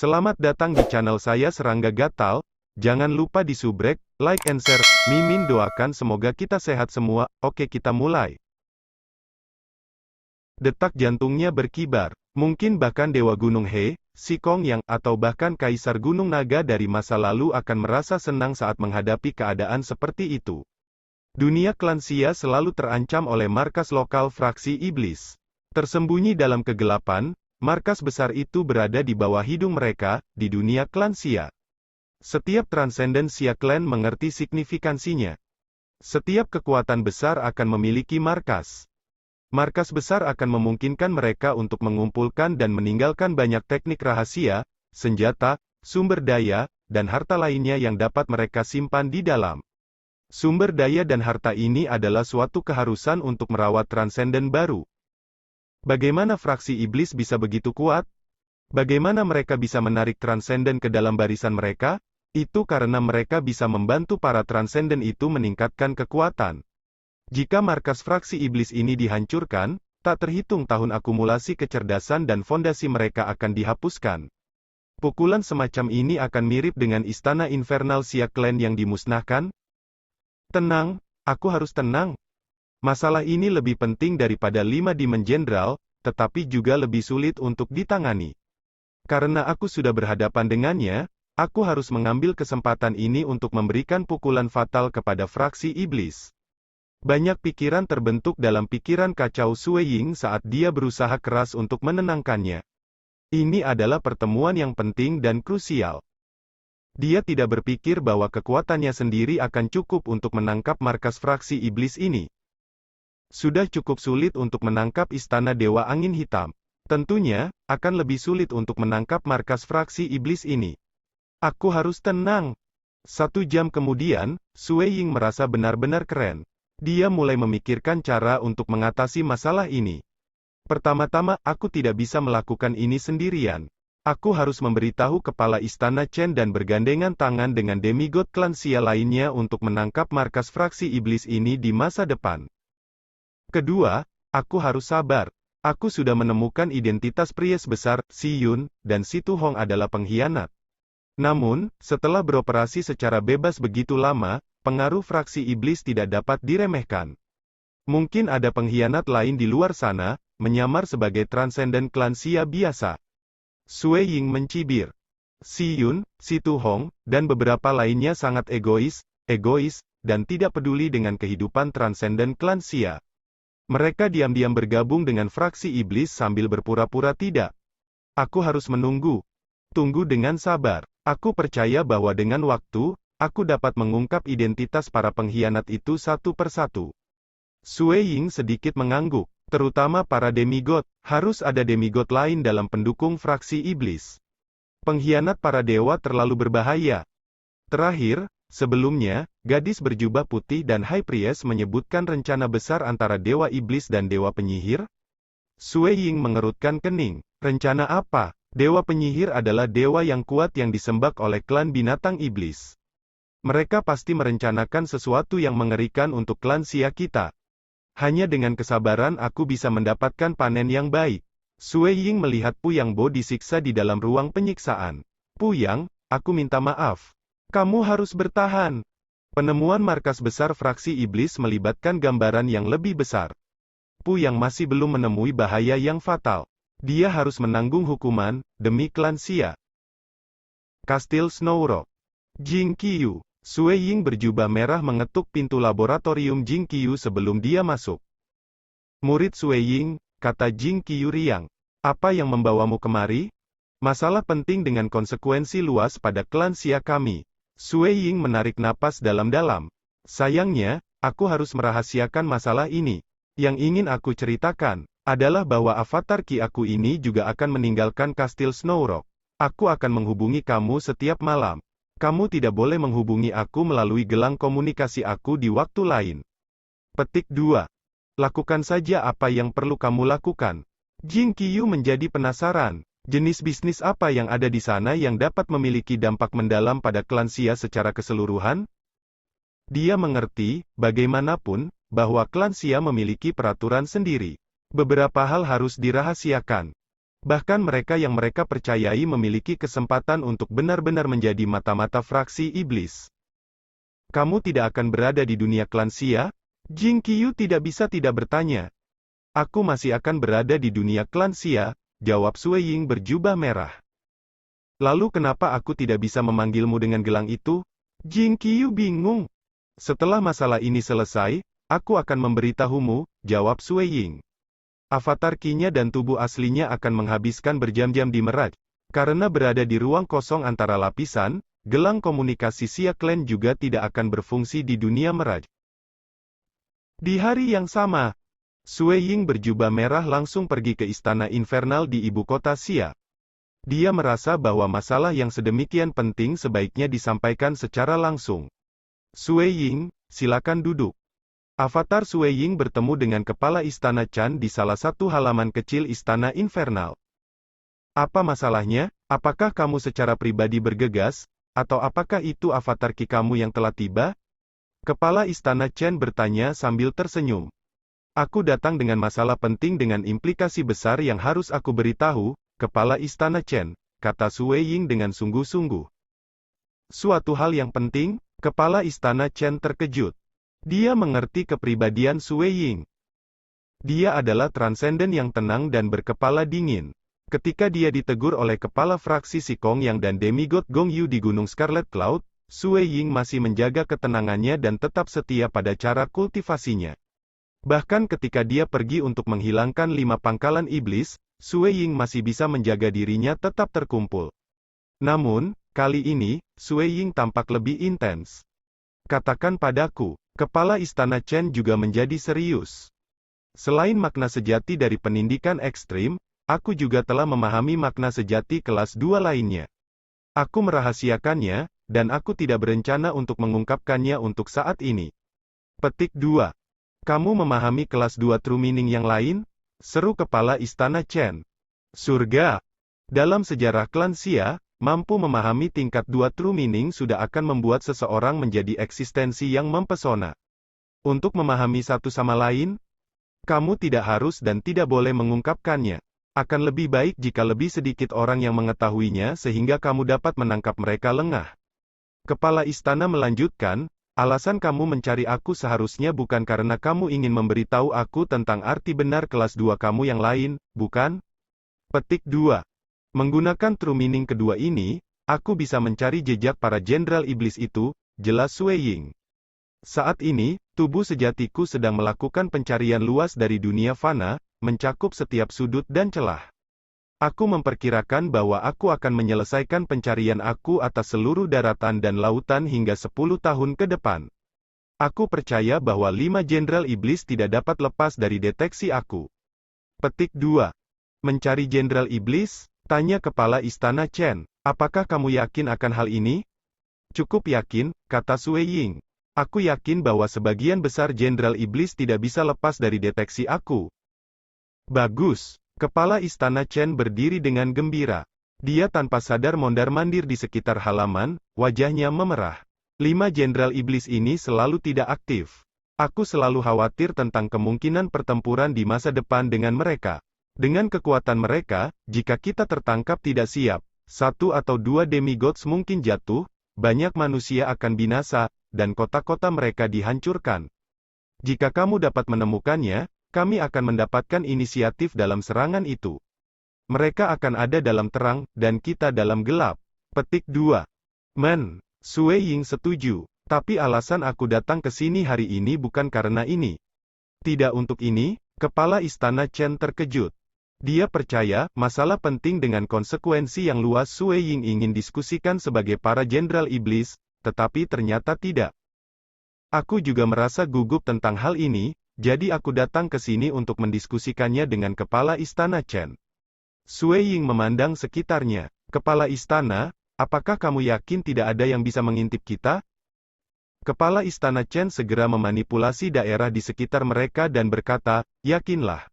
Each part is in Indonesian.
Selamat datang di channel saya Serangga Gatal. Jangan lupa di subrek, like and share. Mimin doakan semoga kita sehat semua. Oke, kita mulai. Detak jantungnya berkibar. Mungkin bahkan Dewa Gunung He, Sikong Yang, atau bahkan Kaisar Gunung Naga dari masa lalu akan merasa senang saat menghadapi keadaan seperti itu. Dunia klan Xia selalu terancam oleh markas lokal fraksi iblis. Tersembunyi dalam kegelapan, markas besar itu berada di bawah hidung mereka, di dunia klan Xia. Setiap transenden Xia Clan mengerti signifikansinya. Setiap kekuatan besar akan memiliki markas. Markas besar akan memungkinkan mereka untuk mengumpulkan dan meninggalkan banyak teknik rahasia, senjata, sumber daya, dan harta lainnya yang dapat mereka simpan di dalam. Sumber daya dan harta ini adalah suatu keharusan untuk merawat transenden baru. Bagaimana fraksi iblis bisa begitu kuat? Bagaimana mereka bisa menarik transenden ke dalam barisan mereka? Itu karena mereka bisa membantu para transenden itu meningkatkan kekuatan. Jika markas fraksi iblis ini dihancurkan, tak terhitung tahun akumulasi kecerdasan dan fondasi mereka akan dihapuskan. Pukulan semacam ini akan mirip dengan istana infernal Xia Clan yang dimusnahkan. Tenang, aku harus tenang. Masalah ini lebih penting daripada 5 Demon Jenderal, tetapi juga lebih sulit untuk ditangani. Karena aku sudah berhadapan dengannya, aku harus mengambil kesempatan ini untuk memberikan pukulan fatal kepada fraksi iblis. Banyak pikiran terbentuk dalam pikiran kacau Sue Ying saat dia berusaha keras untuk menenangkannya. Ini adalah pertemuan yang penting dan krusial. Dia tidak berpikir bahwa kekuatannya sendiri akan cukup untuk menangkap markas fraksi iblis ini. Sudah cukup sulit untuk menangkap istana Dewa Angin Hitam. Tentunya, akan lebih sulit untuk menangkap markas fraksi iblis ini. Aku harus tenang. 1 jam kemudian, Sue Ying merasa benar-benar keren. Dia mulai memikirkan cara untuk mengatasi masalah ini. Pertama-tama, aku tidak bisa melakukan ini sendirian. Aku harus memberitahu kepala istana Chen dan bergandengan tangan dengan demigod klan Xia lainnya untuk menangkap markas fraksi iblis ini di masa depan. Kedua, aku harus sabar. Aku sudah menemukan identitas pria besar, Si Yun, dan Si Tu Hong adalah pengkhianat. Namun, setelah beroperasi secara bebas begitu lama, pengaruh fraksi iblis tidak dapat diremehkan. Mungkin ada pengkhianat lain di luar sana, menyamar sebagai transenden klan Xia biasa. Sue Ying mencibir. Si Yun, Si Tu Hong, dan beberapa lainnya sangat egois, dan tidak peduli dengan kehidupan transenden klan Xia. Mereka diam-diam bergabung dengan fraksi iblis sambil berpura-pura tidak. Aku harus menunggu. Tunggu dengan sabar. Aku percaya bahwa dengan waktu, aku dapat mengungkap identitas para pengkhianat itu satu persatu. Sue Ying sedikit mengangguk. Terutama para demigod, harus ada demigod lain dalam pendukung fraksi iblis. Pengkhianat para dewa terlalu berbahaya. Terakhir, sebelumnya, gadis berjubah putih dan High Priest menyebutkan rencana besar antara dewa iblis dan dewa penyihir. Sue Ying mengerutkan kening. Rencana apa? Dewa penyihir adalah dewa yang kuat yang disembah oleh klan binatang iblis. Mereka pasti merencanakan sesuatu yang mengerikan untuk klan Xia kita. Hanya dengan kesabaran aku bisa mendapatkan panen yang baik. Sue Ying melihat Pu Yang Bo disiksa di dalam ruang penyiksaan. Pu Yang, aku minta maaf. Kamu harus bertahan. Penemuan markas besar fraksi iblis melibatkan gambaran yang lebih besar. Pu Yang masih belum menemui bahaya yang fatal. Dia harus menanggung hukuman, demi klan Xia. Kastil Snow Rock. Jing Qiyu. Sue Ying berjubah merah mengetuk pintu laboratorium Jing Qiyu sebelum dia masuk. Murid Sue Ying, kata Jing Qiyu riang. Apa yang membawamu kemari? Masalah penting dengan konsekuensi luas pada klan Xia kami. Sue Ying menarik napas dalam-dalam. Sayangnya, aku harus merahasiakan masalah ini. Yang ingin aku ceritakan, adalah bahwa avatar Ki aku ini juga akan meninggalkan Kastil Snow Rock. Aku akan menghubungi kamu setiap malam. Kamu tidak boleh menghubungi aku melalui gelang komunikasi aku di waktu lain. Petik 2. Lakukan saja apa yang perlu kamu lakukan. Jing Qiyu menjadi penasaran. Jenis bisnis apa yang ada di sana yang dapat memiliki dampak mendalam pada klan Xia secara keseluruhan? Dia mengerti, bagaimanapun, bahwa klan Xia memiliki peraturan sendiri. Beberapa hal harus dirahasiakan. Bahkan mereka percayai memiliki kesempatan untuk benar-benar menjadi mata-mata fraksi iblis. Kamu tidak akan berada di dunia klan Xia? Jing Qiyu tidak bisa tidak bertanya. Aku masih akan berada di dunia klan Xia, jawab Sui Ying berjubah merah. Lalu kenapa aku tidak bisa memanggilmu dengan gelang itu? Jing Qiyu bingung. Setelah masalah ini selesai, aku akan memberitahumu, jawab Sui Ying. Avatar Qi-nya dan tubuh aslinya akan menghabiskan berjam-jam di Meraj. Karena berada di ruang kosong antara lapisan, gelang komunikasi Xia Clan juga tidak akan berfungsi di dunia Meraj. Di hari yang sama, Sui Ying berjubah merah langsung pergi ke Istana Infernal di ibu kota Xia. Dia merasa bahwa masalah yang sedemikian penting sebaiknya disampaikan secara langsung. Sui Ying, silakan duduk. Avatar Sui Ying bertemu dengan kepala Istana Chan di salah satu halaman kecil Istana Infernal. Apa masalahnya? Apakah kamu secara pribadi bergegas? Atau apakah itu avatar Qi kamu yang telah tiba? Kepala Istana Chen bertanya sambil tersenyum. Aku datang dengan masalah penting dengan implikasi besar yang harus aku beritahu, Kepala Istana Chen, kata Sui Ying dengan sungguh-sungguh. Suatu hal yang penting? Kepala Istana Chen terkejut. Dia mengerti kepribadian Sui Ying. Dia adalah transenden yang tenang dan berkepala dingin. Ketika dia ditegur oleh kepala fraksi Sikong Yang dan demigod Gong Yu di Gunung Scarlet Cloud, Sui Ying masih menjaga ketenangannya dan tetap setia pada cara kultivasinya. Bahkan ketika dia pergi untuk menghilangkan 5 pangkalan iblis, Sui Ying masih bisa menjaga dirinya tetap terkumpul. Namun, kali ini, Sui Ying tampak lebih intens. Katakan padaku. Kepala Istana Chen juga menjadi serius. Selain makna sejati dari pendidikan ekstrim, aku juga telah memahami makna sejati kelas 2 lainnya. Aku merahasiakannya, dan aku tidak berencana untuk mengungkapkannya untuk saat ini. Petik 2. Kamu memahami kelas 2 true meaning yang lain? Seru Kepala Istana Chen. Surga. Dalam sejarah klan Xia, mampu memahami tingkat 2 true meaning sudah akan membuat seseorang menjadi eksistensi yang mempesona. Untuk memahami satu sama lain, kamu tidak harus dan tidak boleh mengungkapkannya. Akan lebih baik jika lebih sedikit orang yang mengetahuinya sehingga kamu dapat menangkap mereka lengah. Kepala Istana melanjutkan, alasan kamu mencari aku seharusnya bukan karena kamu ingin memberitahu aku tentang arti benar kelas 2 kamu yang lain, bukan? Petik 2. Menggunakan true meaning kedua ini, aku bisa mencari jejak para jenderal iblis itu, jelas Sui Ying. Saat ini, tubuh sejatiku sedang melakukan pencarian luas dari dunia fana, mencakup setiap sudut dan celah. Aku memperkirakan bahwa aku akan menyelesaikan pencarian aku atas seluruh daratan dan lautan hingga 10 tahun ke depan. Aku percaya bahwa 5 jenderal iblis tidak dapat lepas dari deteksi aku. Petik 2. Mencari jenderal iblis? Tanya Kepala Istana Chen. Apakah kamu yakin akan hal ini? Cukup yakin, kata Sui Ying. Aku yakin bahwa sebagian besar jenderal iblis tidak bisa lepas dari deteksi aku. Bagus. Kepala Istana Chen berdiri dengan gembira. Dia tanpa sadar mondar-mandir di sekitar halaman, wajahnya memerah. 5 jenderal iblis ini selalu tidak aktif. Aku selalu khawatir tentang kemungkinan pertempuran di masa depan dengan mereka. Dengan kekuatan mereka, jika kita tertangkap tidak siap, 1 atau 2 demigods mungkin jatuh, banyak manusia akan binasa, dan kota-kota mereka dihancurkan. Jika kamu dapat menemukannya, kami akan mendapatkan inisiatif dalam serangan itu. Mereka akan ada dalam terang, dan kita dalam gelap. Petik 2. Sui Ying setuju. Tapi alasan aku datang ke sini hari ini bukan karena ini. Tidak untuk ini, Kepala Istana Chen terkejut. Dia percaya, masalah penting dengan konsekuensi yang luas Sui Ying ingin diskusikan sebagai para jenderal iblis, tetapi ternyata tidak. Aku juga merasa gugup tentang hal ini, jadi aku datang ke sini untuk mendiskusikannya dengan Kepala Istana Chen. Sui Ying memandang sekitarnya. Kepala Istana, apakah kamu yakin tidak ada yang bisa mengintip kita? Kepala Istana Chen segera memanipulasi daerah di sekitar mereka dan berkata, yakinlah.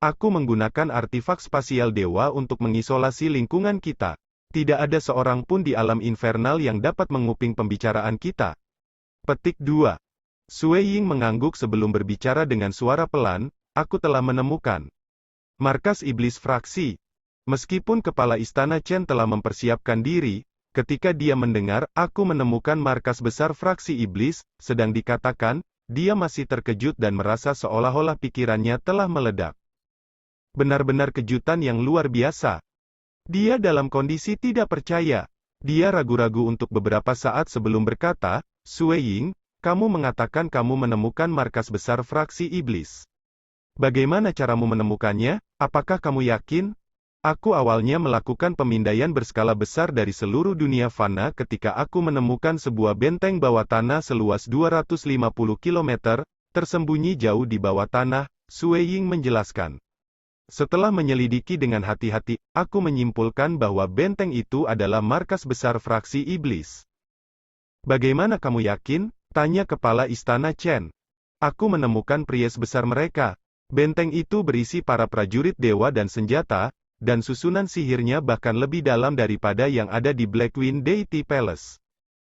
Aku menggunakan artifak spasial dewa untuk mengisolasi lingkungan kita. Tidak ada seorang pun di alam infernal yang dapat menguping pembicaraan kita. Petik 2. Sui Ying mengangguk sebelum berbicara dengan suara pelan, aku telah menemukan markas iblis fraksi. Meskipun kepala istana Chen telah mempersiapkan diri, ketika dia mendengar, aku menemukan markas besar fraksi iblis, sedang dikatakan, dia masih terkejut dan merasa seolah-olah pikirannya telah meledak. Benar-benar kejutan yang luar biasa. Dia dalam kondisi tidak percaya. Dia ragu-ragu untuk beberapa saat sebelum berkata, Sue Ying, kamu mengatakan kamu menemukan markas besar fraksi iblis. Bagaimana caramu menemukannya? Apakah kamu yakin? Aku awalnya melakukan pemindaian berskala besar dari seluruh dunia fana ketika aku menemukan sebuah benteng bawah tanah seluas 250 km, tersembunyi jauh di bawah tanah, Sue Ying menjelaskan. Setelah menyelidiki dengan hati-hati, aku menyimpulkan bahwa benteng itu adalah markas besar fraksi iblis. Bagaimana kamu yakin? Tanya kepala istana Chen. Aku menemukan priest besar mereka. Benteng itu berisi para prajurit dewa dan senjata, dan susunan sihirnya bahkan lebih dalam daripada yang ada di Blackwing Deity Palace.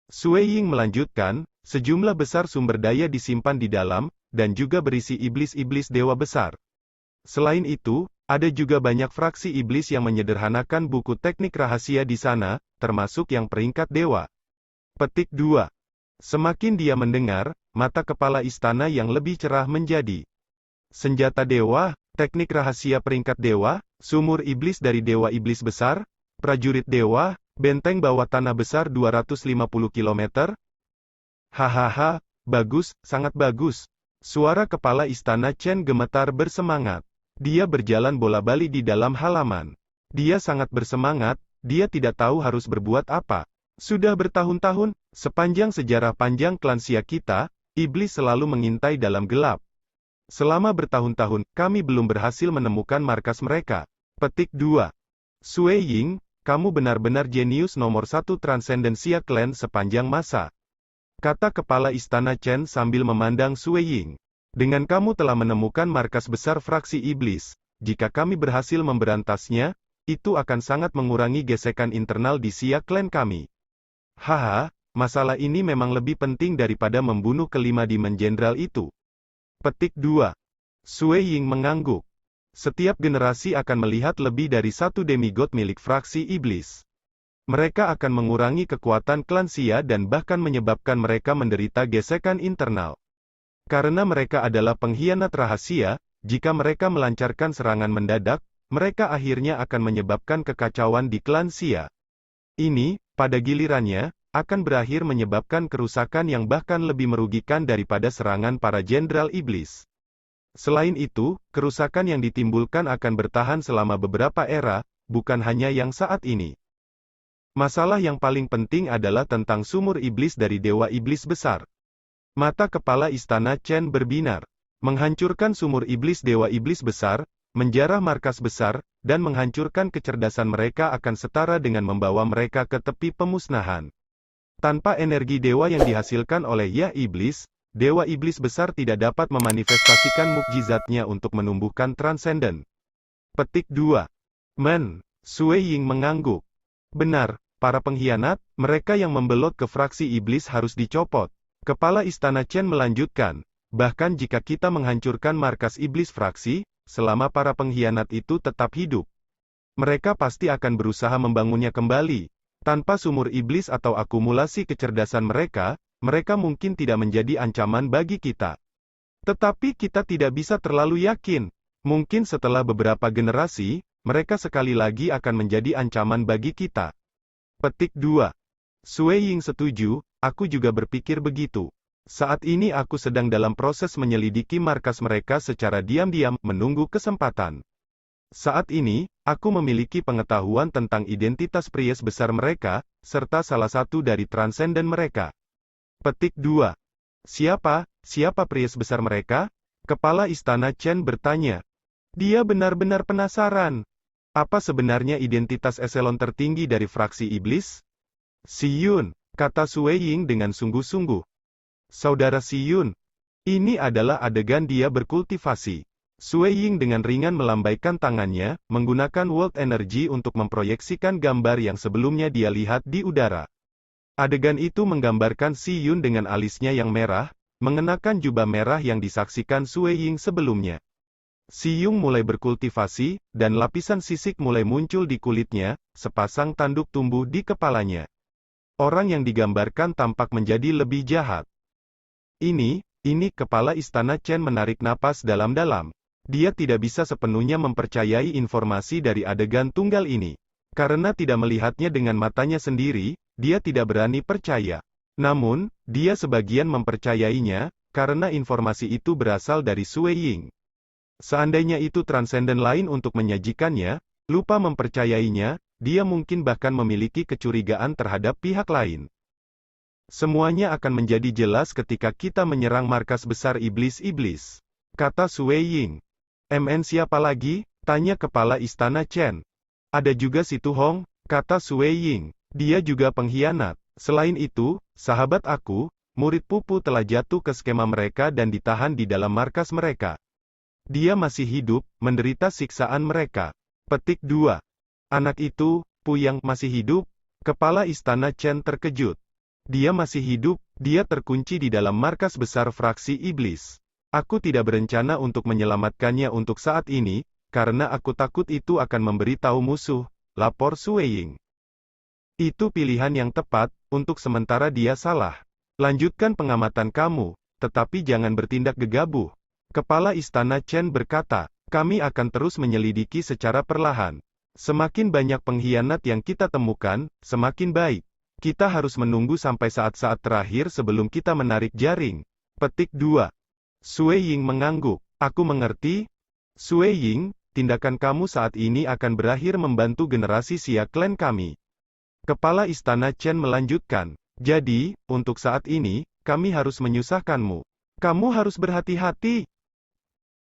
Sue Ying melanjutkan, sejumlah besar sumber daya disimpan di dalam, dan juga berisi iblis-iblis dewa besar. Selain itu, ada juga banyak fraksi iblis yang menyederhanakan buku teknik rahasia di sana, termasuk yang peringkat dewa. Petik 2. Semakin dia mendengar, mata kepala istana yang lebih cerah menjadi. Senjata dewa, teknik rahasia peringkat dewa, sumur iblis dari dewa iblis besar, prajurit dewa, benteng bawah tanah besar 250 km. Hahaha, bagus, sangat bagus. Suara kepala istana Chen gemetar bersemangat. Dia berjalan bola-balik di dalam halaman. Dia sangat bersemangat, dia tidak tahu harus berbuat apa. Sudah bertahun-tahun, sepanjang sejarah panjang klan Xia kita, iblis selalu mengintai dalam gelap. Selama bertahun-tahun, kami belum berhasil menemukan markas mereka. Petik 2. Sue Ying, kamu benar-benar jenius nomor 1 Transcendensia Clan sepanjang masa. Kata kepala istana Chen sambil memandang Sue Ying. Dengan kamu telah menemukan markas besar fraksi iblis, jika kami berhasil memberantasnya, itu akan sangat mengurangi gesekan internal di Xia Clan kami. Haha, masalah ini memang lebih penting daripada membunuh kelima Demon Jenderal itu. Petik 2. Sue Ying mengangguk. Setiap generasi akan melihat lebih dari satu demigod milik fraksi iblis. Mereka akan mengurangi kekuatan klan Xia dan bahkan menyebabkan mereka menderita gesekan internal. Karena mereka adalah pengkhianat rahasia, jika mereka melancarkan serangan mendadak, mereka akhirnya akan menyebabkan kekacauan di klan Xia. Ini, pada gilirannya, akan berakhir menyebabkan kerusakan yang bahkan lebih merugikan daripada serangan para jenderal iblis. Selain itu, kerusakan yang ditimbulkan akan bertahan selama beberapa era, bukan hanya yang saat ini. Masalah yang paling penting adalah tentang sumur iblis dari dewa iblis besar. Mata kepala istana Chen berbinar. Menghancurkan sumur iblis dewa iblis besar, menjarah markas besar, dan menghancurkan kecerdasan mereka akan setara dengan membawa mereka ke tepi pemusnahan. Tanpa energi dewa yang dihasilkan oleh Ya Iblis, dewa iblis besar tidak dapat memanifestasikan mukjizatnya untuk menumbuhkan transenden. Petik 2. Sue Ying mengangguk. Benar, para pengkhianat, mereka yang membelot ke fraksi iblis harus dicopot. Kepala istana Chen melanjutkan, bahkan jika kita menghancurkan markas iblis fraksi, selama para pengkhianat itu tetap hidup, mereka pasti akan berusaha membangunnya kembali. Tanpa sumur iblis atau akumulasi kecerdasan mereka, mereka mungkin tidak menjadi ancaman bagi kita. Tetapi kita tidak bisa terlalu yakin. Mungkin setelah beberapa generasi, mereka sekali lagi akan menjadi ancaman bagi kita. Petik 2. Sue Ying setuju, aku juga berpikir begitu. Saat ini aku sedang dalam proses menyelidiki markas mereka secara diam-diam, menunggu kesempatan. Saat ini, aku memiliki pengetahuan tentang identitas priest besar mereka, serta salah satu dari transenden mereka. Petik 2. Siapa priest besar mereka? Kepala istana Chen bertanya. Dia benar-benar penasaran. Apa sebenarnya identitas eselon tertinggi dari fraksi iblis? Si Yun, kata Sue Ying dengan sungguh-sungguh. Saudara Si Yun. Ini adalah adegan dia berkultivasi. Sue Ying dengan ringan melambaikan tangannya, menggunakan world energy untuk memproyeksikan gambar yang sebelumnya dia lihat di udara. Adegan itu menggambarkan Si Yun dengan alisnya yang merah, mengenakan jubah merah yang disaksikan Sue Ying sebelumnya. Si Yung mulai berkultivasi, dan lapisan sisik mulai muncul di kulitnya, sepasang tanduk tumbuh di kepalanya. Orang yang digambarkan tampak menjadi lebih jahat. Ini, kepala istana Chen menarik napas dalam-dalam. Dia tidak bisa sepenuhnya mempercayai informasi dari adegan tunggal ini. Karena tidak melihatnya dengan matanya sendiri, dia tidak berani percaya. Namun, dia sebagian mempercayainya, karena informasi itu berasal dari Sui Ying. Seandainya itu transenden lain untuk menyajikannya, lupa mempercayainya, dia mungkin bahkan memiliki kecurigaan terhadap pihak lain. Semuanya akan menjadi jelas ketika kita menyerang markas besar iblis-iblis, kata Sui Ying. "MN siapa lagi?" tanya kepala istana Chen. "Ada juga si Tu Hong," kata Sui Ying. "Dia juga pengkhianat. Selain itu, sahabat aku, murid Pupu telah jatuh ke skema mereka dan ditahan di dalam markas mereka. Dia masih hidup, menderita siksaan mereka." Petik 2. Anak itu, Pu yang masih hidup? Kepala istana Chen terkejut. Dia masih hidup, dia terkunci di dalam markas besar fraksi iblis. Aku tidak berencana untuk menyelamatkannya untuk saat ini, karena aku takut itu akan memberitahu musuh, lapor Sui Ying. Itu pilihan yang tepat, untuk sementara dia salah. Lanjutkan pengamatan kamu, tetapi jangan bertindak gegabah. Kepala istana Chen berkata, kami akan terus menyelidiki secara perlahan. Semakin banyak pengkhianat yang kita temukan, semakin baik. Kita harus menunggu sampai saat-saat terakhir sebelum kita menarik jaring. Petik 2. Sui Ying mengangguk. Aku mengerti. Sui Ying, tindakan kamu saat ini akan berakhir membantu generasi Xia Clan kami. Kepala istana Chen melanjutkan. Jadi, untuk saat ini, kami harus menyusahkanmu. Kamu harus berhati-hati.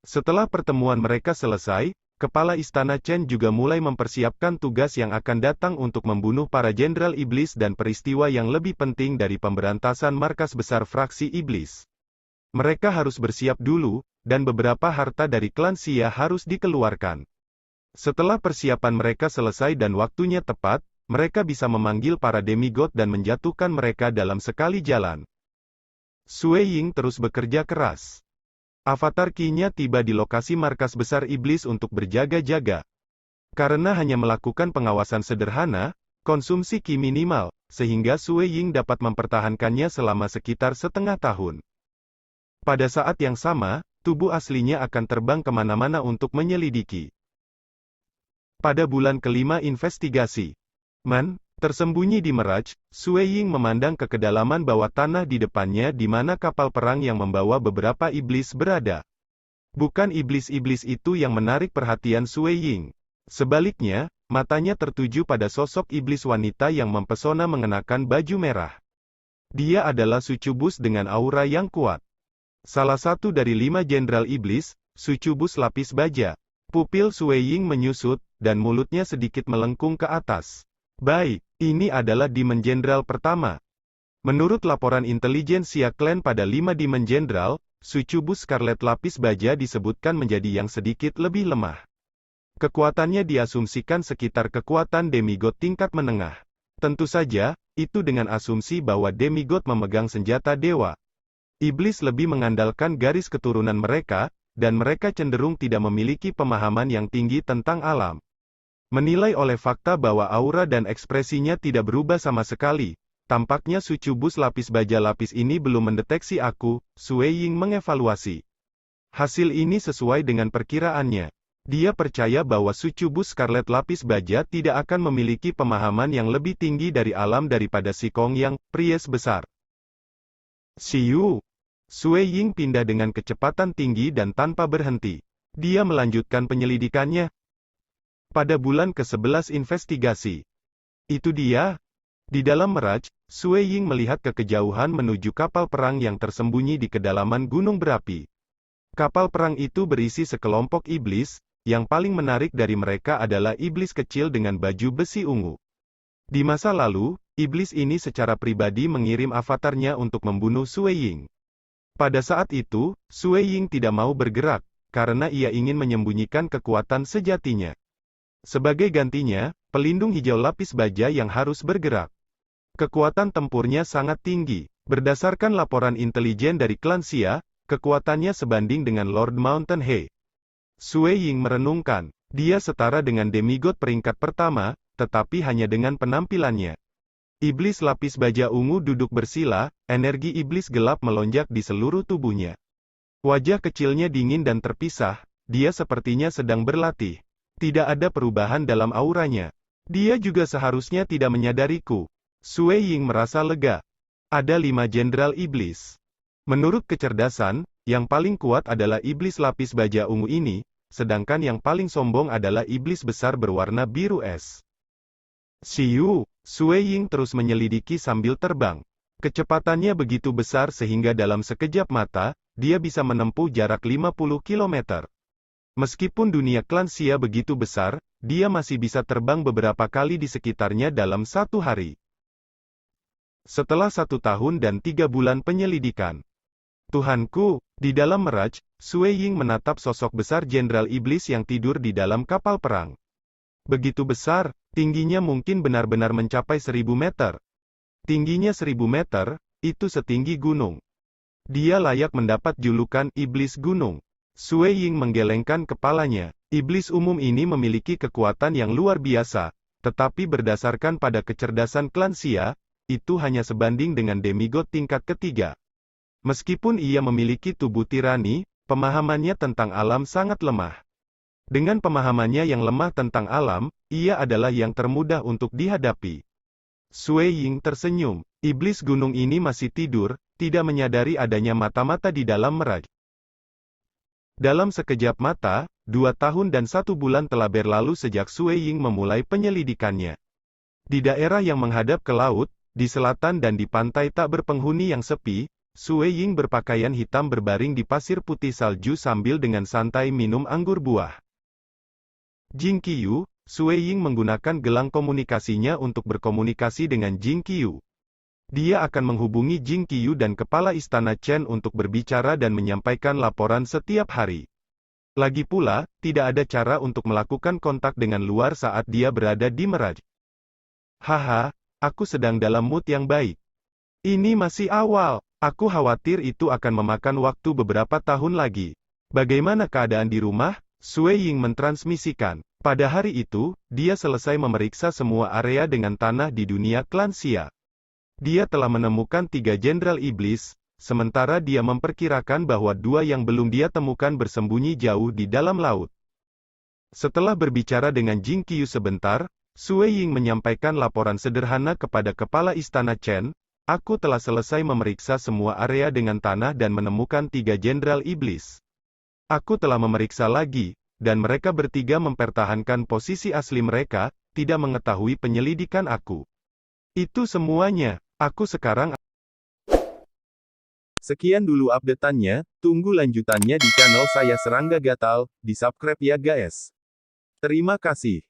Setelah pertemuan mereka selesai, kepala istana Chen juga mulai mempersiapkan tugas yang akan datang untuk membunuh para jenderal iblis dan peristiwa yang lebih penting dari pemberantasan markas besar fraksi iblis. Mereka harus bersiap dulu, dan beberapa harta dari klan Xia harus dikeluarkan. Setelah persiapan mereka selesai dan waktunya tepat, mereka bisa memanggil para demigod dan menjatuhkan mereka dalam sekali jalan. Sui Ying terus bekerja keras. Avatar Qi-nya tiba di lokasi markas besar iblis untuk berjaga-jaga. Karena hanya melakukan pengawasan sederhana, konsumsi Qi minimal, sehingga Sui Ying dapat mempertahankannya selama sekitar setengah tahun. Pada saat yang sama, tubuh aslinya akan terbang kemana-mana untuk menyelidiki. Pada bulan kelima investigasi, tersembunyi di Mirage, Sui Ying memandang ke kedalaman bawah tanah di depannya di mana kapal perang yang membawa beberapa iblis berada. Bukan iblis-iblis itu yang menarik perhatian Sui Ying. Sebaliknya, matanya tertuju pada sosok iblis wanita yang mempesona mengenakan baju merah. Dia adalah sucubus dengan aura yang kuat. Salah satu dari 5 jenderal iblis, sucubus lapis baja. Pupil Sui Ying menyusut, dan mulutnya sedikit melengkung ke atas. Baik, ini adalah Demon Jenderal pertama. Menurut laporan intelijen Xia Clan pada 5 Demon Jenderal, sucubus Scarlet lapis baja disebutkan menjadi yang sedikit lebih lemah. Kekuatannya diasumsikan sekitar kekuatan demigod tingkat menengah. Tentu saja, itu dengan asumsi bahwa demigod memegang senjata dewa. Iblis lebih mengandalkan garis keturunan mereka, dan mereka cenderung tidak memiliki pemahaman yang tinggi tentang alam. Menilai oleh fakta bahwa aura dan ekspresinya tidak berubah sama sekali, tampaknya sucubus lapis baja lapis ini belum mendeteksi aku, Sui Ying mengevaluasi. Hasil ini sesuai dengan perkiraannya. Dia percaya bahwa sucubus Scarlet lapis baja tidak akan memiliki pemahaman yang lebih tinggi dari alam daripada si Kong yang, Priest besar. Siu. Sui Ying pindah dengan kecepatan tinggi dan tanpa berhenti. Dia melanjutkan penyelidikannya. Pada bulan ke-11 investigasi. Itu dia. Di dalam Mirage, Sui Ying melihat ke kejauhan menuju kapal perang yang tersembunyi di kedalaman gunung berapi. Kapal perang itu berisi sekelompok iblis, yang paling menarik dari mereka adalah iblis kecil dengan baju besi ungu. Di masa lalu, iblis ini secara pribadi mengirim avatarnya untuk membunuh Sui Ying. Pada saat itu, Sui Ying tidak mau bergerak, karena ia ingin menyembunyikan kekuatan sejatinya. Sebagai gantinya, pelindung hijau lapis baja yang harus bergerak. Kekuatan tempurnya sangat tinggi. Berdasarkan laporan intelijen dari klan Xia, kekuatannya sebanding dengan Lord Mountain He. Sue Ying merenungkan. Dia setara dengan demigod peringkat pertama, tetapi hanya dengan penampilannya. Iblis lapis baja ungu duduk bersila, energi iblis gelap melonjak di seluruh tubuhnya. Wajah kecilnya dingin dan terpisah, dia sepertinya sedang berlatih. Tidak ada perubahan dalam auranya. Dia juga seharusnya tidak menyadariku. Sue Ying merasa lega. Ada 5 jenderal iblis. Menurut kecerdasan, yang paling kuat adalah iblis lapis baja ungu ini, sedangkan yang paling sombong adalah iblis besar berwarna biru es. Xiu, Sue Ying terus menyelidiki sambil terbang. Kecepatannya begitu besar sehingga dalam sekejap mata, dia bisa menempuh jarak 50 km. Meskipun dunia klan Xia begitu besar, dia masih bisa terbang beberapa kali di sekitarnya dalam 1 hari. Setelah 1 tahun dan 3 bulan penyelidikan. Tuhanku, di dalam Mirage, Sue Ying menatap sosok besar Jenderal Iblis yang tidur di dalam kapal perang. Begitu besar, tingginya mungkin benar-benar mencapai 1000 meter. Tingginya 1000 meter, itu setinggi gunung. Dia layak mendapat julukan Iblis Gunung. Sue Ying menggelengkan kepalanya. Iblis umum ini memiliki kekuatan yang luar biasa, tetapi berdasarkan pada kecerdasan klan Xia, itu hanya sebanding dengan demigod tingkat ketiga. Meskipun ia memiliki tubuh tirani, pemahamannya tentang alam sangat lemah. Dengan pemahamannya yang lemah tentang alam, ia adalah yang termudah untuk dihadapi. Sue Ying tersenyum. Iblis gunung ini masih tidur, tidak menyadari adanya mata-mata di dalam Mirage. Dalam sekejap mata, 2 tahun dan 1 bulan telah berlalu sejak Sue Ying memulai penyelidikannya. Di daerah yang menghadap ke laut, di selatan dan di pantai tak berpenghuni yang sepi, Sue Ying berpakaian hitam berbaring di pasir putih salju sambil dengan santai minum anggur buah. Jing Qiyu, Sue Ying menggunakan gelang komunikasinya untuk berkomunikasi dengan Jing Qiyu. Dia akan menghubungi Jing Qiyu dan kepala istana Chen untuk berbicara dan menyampaikan laporan setiap hari. Lagi pula, tidak ada cara untuk melakukan kontak dengan luar saat dia berada di Mirage. Haha, aku sedang dalam mood yang baik. Ini masih awal. Aku khawatir itu akan memakan waktu beberapa tahun lagi. Bagaimana keadaan di rumah? Sue Ying mentransmisikan. Pada hari itu, dia selesai memeriksa semua area dengan tanah di dunia klan Xia. Dia telah menemukan 3 jenderal iblis, sementara dia memperkirakan bahwa 2 yang belum dia temukan bersembunyi jauh di dalam laut. Setelah berbicara dengan Jing Qiyu sebentar, Sue Ying menyampaikan laporan sederhana kepada kepala istana Chen. Aku telah selesai memeriksa semua area dengan tanah dan menemukan 3 jenderal iblis. Aku telah memeriksa lagi, dan mereka bertiga mempertahankan posisi asli mereka, tidak mengetahui penyelidikan aku. Itu semuanya, aku sekarang... Sekian dulu update-annya, tunggu lanjutannya di channel saya Serangga Gatal, di subscribe ya guys. Terima kasih.